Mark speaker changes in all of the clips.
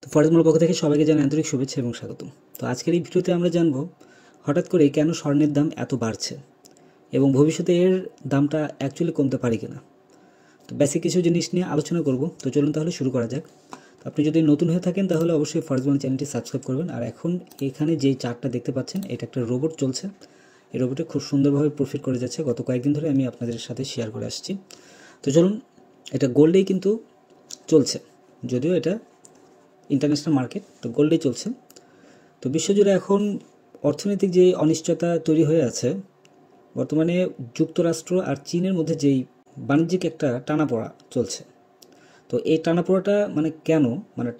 Speaker 1: তো ফরেজমার পক্ষ থেকে সবাইকে জানাই আন্তরিক শুভেচ্ছা এবং স্বাগতম। তো আজকের এই ভিডিওতে আমরা জানবো হঠাৎ করে কেন স্বর্ণের দাম এত বাড়ছে এবং ভবিষ্যতে এর দামটা অ্যাকচুয়ালি কমতে পারে কিনা। তো বেসিক কিছু জিনিস নিয়ে আলোচনা করব। তো চলুন তাহলে শুরু করা যাক। তো আপনি যদি নতুন হয়ে থাকেন তাহলে অবশ্যই ফরেজমার চ্যানেলটি সাবস্ক্রাইব করবেন। আর এখন এখানে যেই চার্টটা দেখতে পাচ্ছেন এটা একটা রোবট চলছে। এই রোবটে খুব সুন্দরভাবে প্রফিট করে যাচ্ছে। গত কয়েকদিন ধরে আমি আপনাদের সাথে শেয়ার করে আসছি। তো চলুন, এটা গোল্ডেই কিন্তু চলছে, যদিও এটা ইন্টারন্যাশনাল মার্কেট, তো গোল্ডেই চলছে। তো বিশ্বজুড়ে এখন অর্থনৈতিক যে অনিশ্চয়তা তৈরি হয়ে আছে, বর্তমানে যুক্তরাষ্ট্র আর চীনের মধ্যে যেই বাণিজ্যিক একটা টানাপোড়া চলছে। তো এই টানাপোড়াটা কেন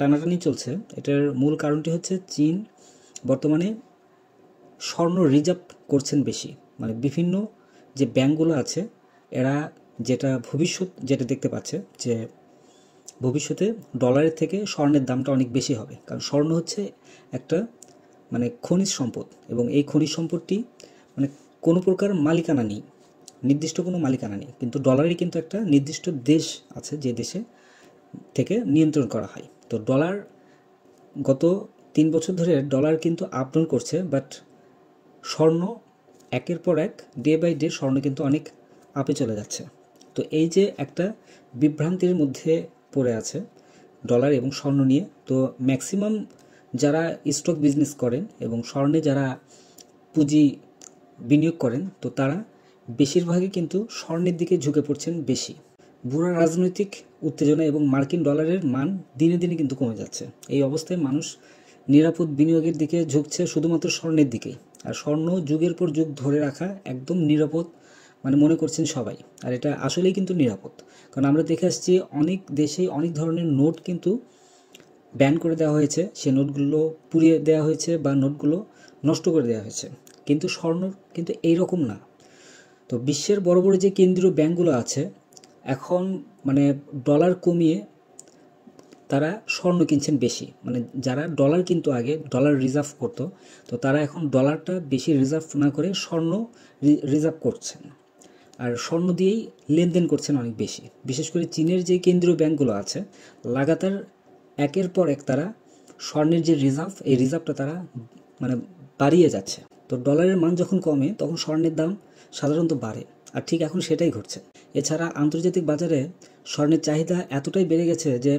Speaker 1: টানাটানি চলছে, এটার মূল কারণটি হচ্ছে চীন বর্তমানে স্বর্ণ রিজার্ভ করছেন বেশি। বিভিন্ন যে ব্যাংকগুলো আছে এরা যেটা দেখতে পাচ্ছে যে ভবিষ্যতে ডলারের থেকে স্বর্ণের দামটা অনেক বেশি হবে। কারণ স্বর্ণ হচ্ছে একটা খনিজ সম্পদ, এবং এই খনিজ সম্পদটি কোনো প্রকার মালিকানা নেই, নির্দিষ্ট কোনো মালিকানা নেই। কিন্তু ডলারের কিন্তু একটা নির্দিষ্ট দেশ আছে যে দেশে থেকে নিয়ন্ত্রণ করা হয়। তো ডলার গত 3 বছর ধরে ডলার কিন্তু আপ ডাউন করছে, বাট স্বর্ণ একের পর এক ডে বাই ডে স্বর্ণ কিন্তু অনেক আপে চলে যাচ্ছে। তো এই যে একটা বিভ্রান্তির মধ্যে পড়ে আছে ডলার এবং স্বর্ণ নিয়ে। তো ম্যাক্সিমাম যারা স্টক বিজনেস করেন এবং স্বর্ণে যারা পুঁজি বিনিয়োগ করেন, তো তারা বেশিরভাগই কিন্তু স্বর্ণের দিকে ঝুঁকে পড়ছেন বেশি। বুড়া রাজনৈতিক উত্তেজনা এবং মার্কিন ডলারের মান দিনে দিনে কিন্তু কমে যাচ্ছে। এই অবস্থায় মানুষ নিরাপদ বিনিয়োগের দিকে ঝুঁকছে শুধুমাত্র স্বর্ণের দিকেই। আর স্বর্ণ যুগের পর যুগ ধরে রাখা একদম নিরাপদ মনে করছেন সবাই। আর এটা আসলেই কিন্তু নিরাপদ, কারণ আমরা দেখে আসছি অনেক দেশেই অনেক ধরনের নোট কিন্তু ব্যান করে দেওয়া হয়েছে, সে নোটগুলো পুড়িয়ে দেওয়া হয়েছে বা নোটগুলো নষ্ট করে দেওয়া হয়েছে। কিন্তু স্বর্ণ কিন্তু এইরকম না। তো বিশ্বের বড় বড় যে কেন্দ্রীয় ব্যাংকগুলো আছে এখন ডলার কমিয়ে তারা স্বর্ণ কিনছেন বেশি। যারা ডলার কিন্তু আগে ডলার রিজার্ভ করতো, তো তারা এখন ডলারটা বেশি রিজার্ভ না করে স্বর্ণ রিজার্ভ করছেন, আর স্বর্ণ দিয়েই লেনদেন করছেন অনেক বেশি। বিশেষ করে চীনের যে কেন্দ্রীয় ব্যাংকগুলো আছে লাগাতার একের পর এক তারা স্বর্ণের যে রিজার্ভ, এই রিজার্ভটা তারা বাড়িয়ে যাচ্ছে। তো ডলারের মান যখন কমে তখন স্বর্ণের দাম সাধারণত বাড়ে, আর ঠিক এখন সেটাই ঘটছে। এছাড়া আন্তর্জাতিক বাজারে স্বর্ণের চাহিদা এতটাই বেড়ে গেছে যে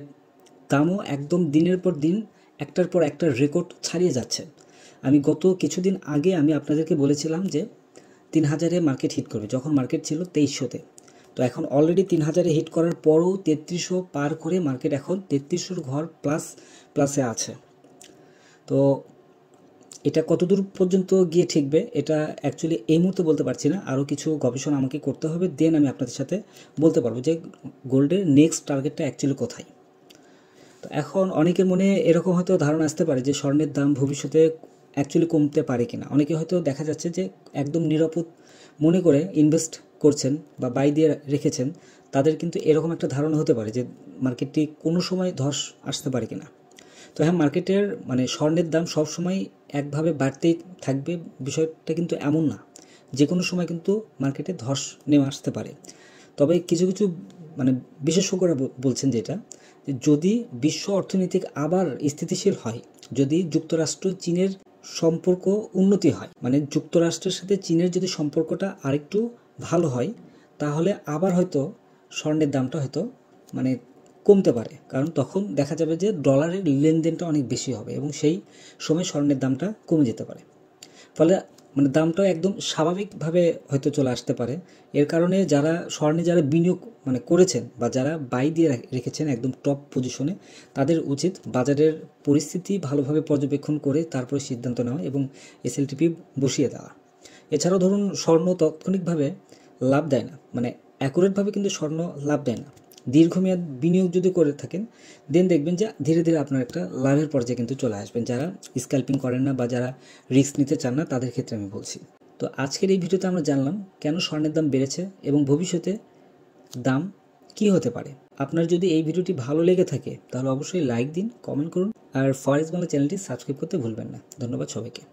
Speaker 1: দামও একদম দিনের পর দিন একটার পর একটা রেকর্ড ছাড়িয়ে যাচ্ছে। আমি গত কিছুদিন আগে আপনাদেরকে বলেছিলাম যে 3000-এ মার্কেট হিট করবে, যখন মার্কেট ছিল 2300-তে। তো এখন অলরেডি 3000-এ হিট করার পরও 3300 পার করে মার্কেট এখন 3300-র ঘর প্লাসে আছে। তো এটা কতদূর পর্যন্ত গিয়ে ঠেকবে এটা অ্যাকচুয়ালি এই মুহূর্তে বলতে পারছি না। আরও কিছু গবেষণা আমাকে করতে হবে, দেন আমি আপনাদের সাথে বলতে পারবো যে গোল্ডের নেক্সট টার্গেটটা অ্যাকচুয়ালি কোথায়। তো এখন অনেকের মনে এরকম হয়তো ধারণা আসতে পারে যে স্বর্ণের দাম ভবিষ্যতে অ্যাকচুয়ালি কমতে পারে কিনা। অনেকে হয়তো দেখা যাচ্ছে যে একদম নিরাপদ মনে করে ইনভেস্ট করছেন বা বাই দিয়ে রেখেছেন, তাদের কিন্তু এরকম একটা ধারণা হতে পারে যে মার্কেটটি কোনো সময় ধস আসতে পারে কিনা। তো হ্যাঁ, মার্কেটের স্বর্ণের দাম সবসময় একভাবে বাড়তেই থাকবে বিষয়টা কিন্তু এমন না। যে কোনো সময় কিন্তু মার্কেটে ধস নেমে আসতে পারে। তবে কিছু কিছু বিশেষজ্ঞরা বলছেন যেটা, যদি বিশ্ব অর্থনৈতিক আবার স্থিতিশীল হয়, যদি যুক্তরাষ্ট্র চীনের সম্পর্ক উন্নতি হয়, যুক্তরাষ্ট্রের সাথে চীনের যদি সম্পর্কটা আরেকটু ভালো হয়, তাহলে আবার হয়তো স্বর্ণের দামটা হয়তো কমতে পারে। কারণ তখন দেখা যাবে যে ডলারের লেনদেনটা অনেক বেশি হবে এবং সেই সময় স্বর্ণের দামটা কমে যেতে পারে। ফলে দামটাও একদম স্বাভাবিকভাবে হয়তো চলে আসতে পারে। এর কারণে যারা স্বর্ণে বিনিয়োগ করেছেন বা যারা বাই দিয়ে রেখেছেন একদম টপ পজিশনে, তাদের উচিত বাজারের পরিস্থিতি ভালোভাবে পর্যবেক্ষণ করে তারপরে সিদ্ধান্ত নেওয়া এবং এসএলটিপি বসিয়ে দেওয়া। এছাড়াও ধরুন, স্বর্ণ তাৎক্ষণিকভাবে লাভ দেয় না, অ্যাকুরেটভাবে কিন্তু স্বর্ণ লাভ দেয় না। দীর্ঘমেয়াদ বিনিয়োগ যদি করে থাকেন, দেন দেখবেন যে ধীরে ধীরে আপনার একটা লাভের পর্যায়ে কিন্তু চলে আসবেন। যারা স্ক্যাল্পিং করেন না বা যারা রিস্ক নিতে চান না, তাদের ক্ষেত্রে আমি বলছি। তো আজকের এই ভিডিওতে আমরা জানলাম কেন স্বর্ণের দাম বেড়েছে এবং ভবিষ্যতে দাম কি হতে পারে। আপনার যদি এই ভিডিওটি ভালো লেগে থাকে তাহলে অবশ্যই লাইক দিন, কমেন্ট করুন, আর ফরেক্স বাংলা চ্যানেলটি সাবস্ক্রাইব করতে ভুলবেন না। ধন্যবাদ সবাইকে।